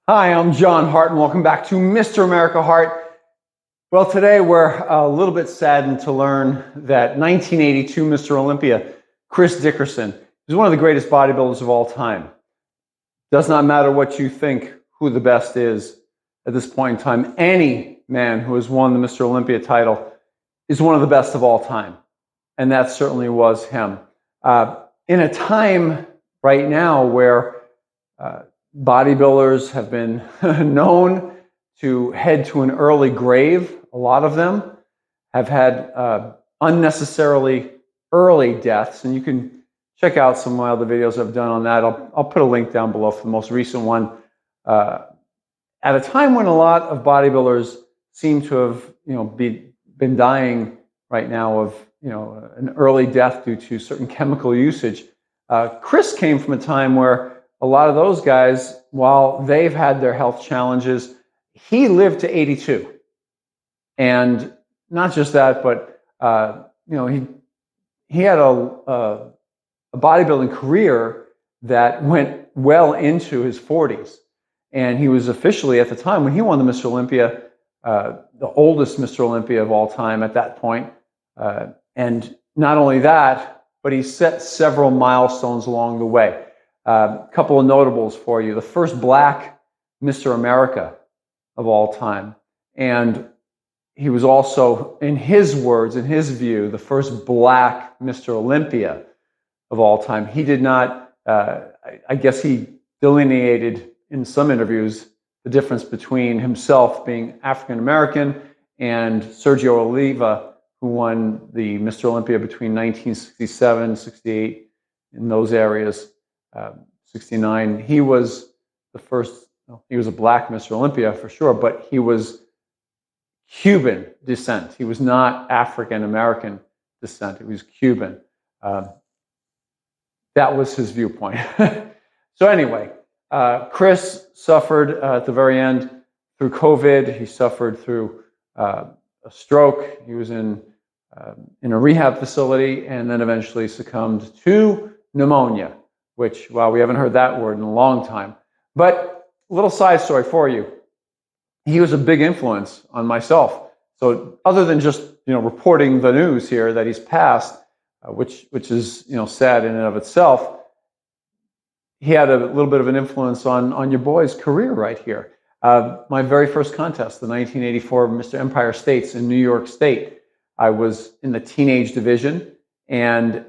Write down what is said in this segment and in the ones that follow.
Hi, I'm John Hart, and welcome back to Mr. America Hart. Well, today we're a little bit saddened to learn that 1982 Mr. Olympia Chris Dickerson is one of the greatest bodybuilders of all time. Does not matter what you think who the best is at this point in time. Any man who has won the Mr. Olympia title is one of the best of all time, and that certainly was him. In a time right now where bodybuilders have been known to head to an early grave. A lot of them have had unnecessarily early deaths, and you can check out some of my other videos I've done on that. I'll put a link down below for the most recent one. At a time when a lot of bodybuilders seem to have, been dying right now of, an early death due to certain chemical usage. Chris came from a time where a lot of those guys, while they've had their health challenges, he lived to 82. And not just that, but he had a bodybuilding career that went well into his 40s. And he was officially, at the time when he won the Mr. Olympia, the oldest Mr. Olympia of all time at that point. And not only that, but he set several milestones along the way. A couple of notables for you. The first black Mr. America of all time. And he was also, in his words, in his view, the first black Mr. Olympia of all time. He did not, I guess he delineated in some interviews the difference between himself being African American and Sergio Oliva, who won the Mr. Olympia between 1967, 68, in those areas. 69. He was the first, he was a black Mr. Olympia for sure, but he was Cuban descent. He was not African American descent. He was Cuban. That was his viewpoint. So anyway, Chris suffered at the very end through COVID. He suffered through a stroke. He was in a rehab facility and then eventually succumbed to pneumonia, which, well, we haven't heard that word in a long time. But a little side story for you. He was a big influence on myself. So other than just, reporting the news here that he's passed, which is, sad in and of itself, he had a little bit of an influence on your boy's career right here. My very first contest, the 1984 Mr. Empire States in New York State, I was in the teenage division, and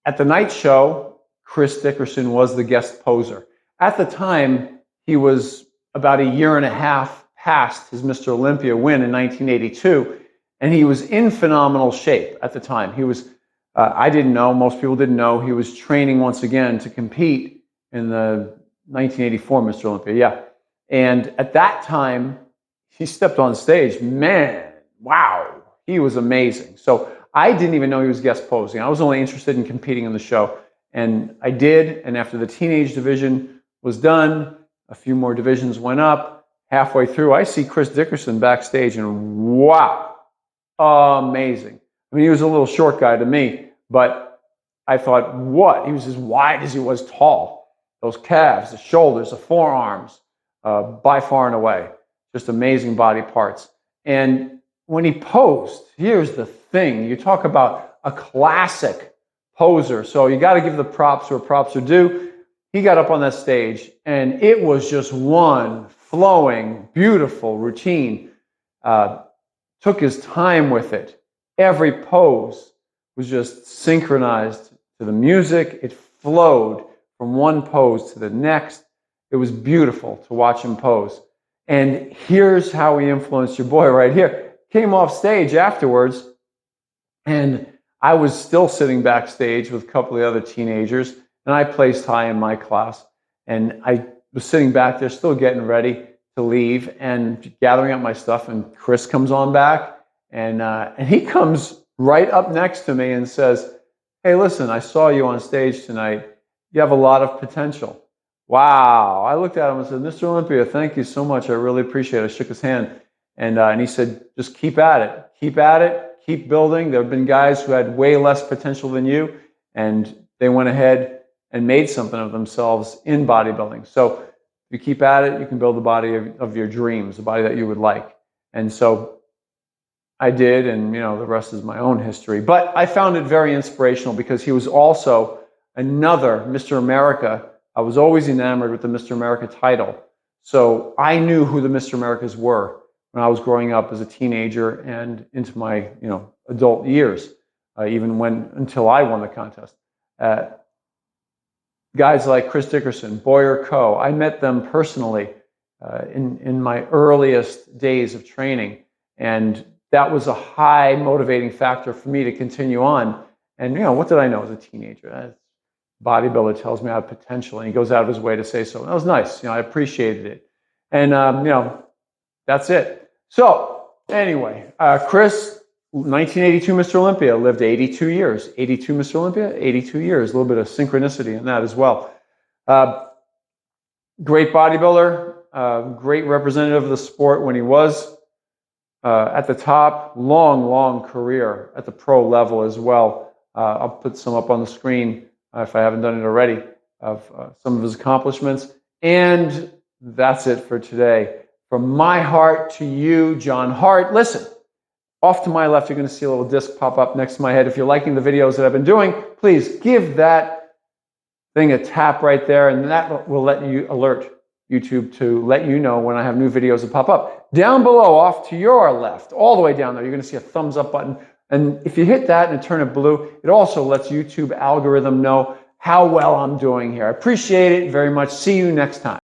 at the night show, Chris Dickerson was the guest poser. At the time, he was about a year and a half past his Mr. Olympia win in 1982, and he was in phenomenal shape at the time. He was, I didn't know, most people didn't know, he was training once again to compete in the 1984 Mr. Olympia, yeah. And at that time, he stepped on stage. Man, wow, he was amazing. So I didn't even know he was guest posing. I was only interested in competing in the show. And I did, and after the teenage division was done, a few more divisions went up. Halfway through, I see Chris Dickerson backstage, and wow, amazing. I mean, he was a little short guy to me, but I thought, what? He was as wide as he was tall. Those calves, the shoulders, the forearms, by far and away, just amazing body parts. And when he posed, here's the thing. You talk about a classic poser. So you got to give the props where props are due. He got up on that stage, and it was just one flowing, beautiful routine. Took his time with it. Every pose was just synchronized to the music. It flowed from one pose to the next. It was beautiful to watch him pose. And here's how he influenced your boy right here. Came off stage afterwards, and I was still sitting backstage with a couple of the other teenagers, and I placed high in my class. And I was sitting back there still getting ready to leave and gathering up my stuff, and Chris comes on back, and he comes right up next to me and says, "Hey, listen, I saw you on stage tonight. You have a lot of potential." Wow. I looked at him and said, "Mr. Olympia, thank you so much. I really appreciate it." I shook his hand, and he said, "Just keep at it. Keep at it. Keep building. There have been guys who had way less potential than you, and they went ahead and made something of themselves in bodybuilding." So If you keep at it, you can build the body of your dreams, the body that you would like. And so I did, and the rest is my own history. But I found it very inspirational because he was also another Mr. America. I was always enamored with the Mr. America title. So I knew who the Mr. Americas were when I was growing up as a teenager and into my adult years, even until I won the contest. Guys like Chris Dickerson, Boyer Coe, I met them personally in my earliest days of training, and that was a high motivating factor for me to continue on. And what did I know as a teenager? Bodybuilder tells me I have potential, and he goes out of his way to say so. That was nice. I appreciated it, and that's it. So anyway, Chris, 1982 Mr. Olympia, lived 82 years. 82 Mr. Olympia, 82 years. A little bit of synchronicity in that as well. Great bodybuilder, great representative of the sport when he was at the top. Long career at the pro level as well. I'll put some up on the screen if I haven't done it already, of some of his accomplishments. And that's it for today. From my heart to you, John Hart. Listen, off to my left, you're going to see a little disc pop up next to my head. If you're liking the videos that I've been doing, please give that thing a tap right there, and that will let you alert YouTube to let you know when I have new videos that pop up. Down below, off to your left, all the way down there, you're going to see a thumbs up button. And if you hit that and turn it blue, it also lets YouTube algorithm know how well I'm doing here. I appreciate it very much. See you next time.